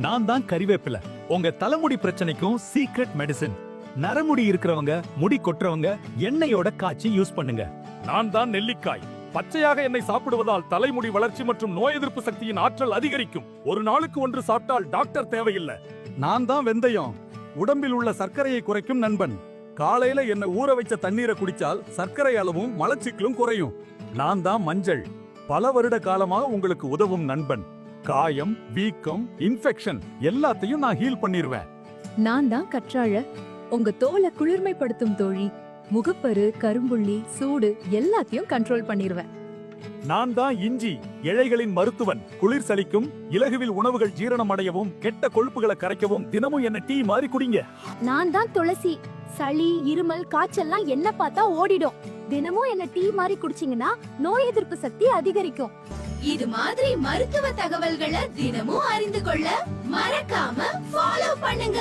நான் தான் கறிவேப்பிலை, உங்க தலைமுடி பிரச்சனைக்கும் சீக்ரெட் மெடிசின். நரமுடி இருக்கிறவங்க, முடி கொட்டுறவங்க எண்ணெயோட காய்ச்சி யூஸ் பண்ணுங்க. நான் தான் நெல்லிக்காய். பச்சையாக என்னை சாப்பிடுவதால் தலைமுடி வளர்ச்சி மற்றும் நோய் எதிர்ப்பு சக்தியின் ஆற்றல் அதிகரிக்கும். ஒரு நாளுக்கு ஒன்று சாப்பிட்டால் டாக்டர் தேவையில்லை. நான் தான் வெந்தயம். உடம்பில் உள்ள சர்க்கரையை குறைக்கும் நண்பன். காலையில என்ன ஊற வச்ச தண்ணீரை குடிச்சால் சர்க்கரை அளவும் மலச்சிக்கலும் குறையும். நான் தான் மஞ்சள். பல வருட காலமாக உங்களுக்கு உதவும் நண்பன். காயம், வீக்கம், இன்ஃபெக்ஷன் எல்லாத்தையும் நான் ஹீல் பண்ணிருவேன். நான் தான் கற்றாழ. உங்க தோலை குளிர்மைப்படுத்தும் தோழி. முகப்பரு, கரும்புள்ளி, சூடு எல்லாத்தையும் கண்ட்ரோல் பண்ணிருவேன். நான் தான் இஞ்சி, இழைகளின் மருத்துவன். குளிர் சலிக்கும், இலகுவில் உணவுகள் ஜீரணம் அடையவும், கெட்ட கொழுப்புகளை கரைக்கவும் தினமும் என்ன டீ மாதிரி குடிங்க. நான் தான் துளசி. சளி, இருமல், காய்ச்சல்லாம் என்ன பார்த்தா ஓடிடும். தினமும் என்ன டீ மாதிரி குடிச்சீங்கன்னா நோய் எதிர்ப்பு சக்தி அதிகரிக்கும். இது மாதிரி மருத்துவ தகவல்களை தினமும் அறிந்து கொள்ள மறக்காம ஃபாலோ பண்ணுங்க.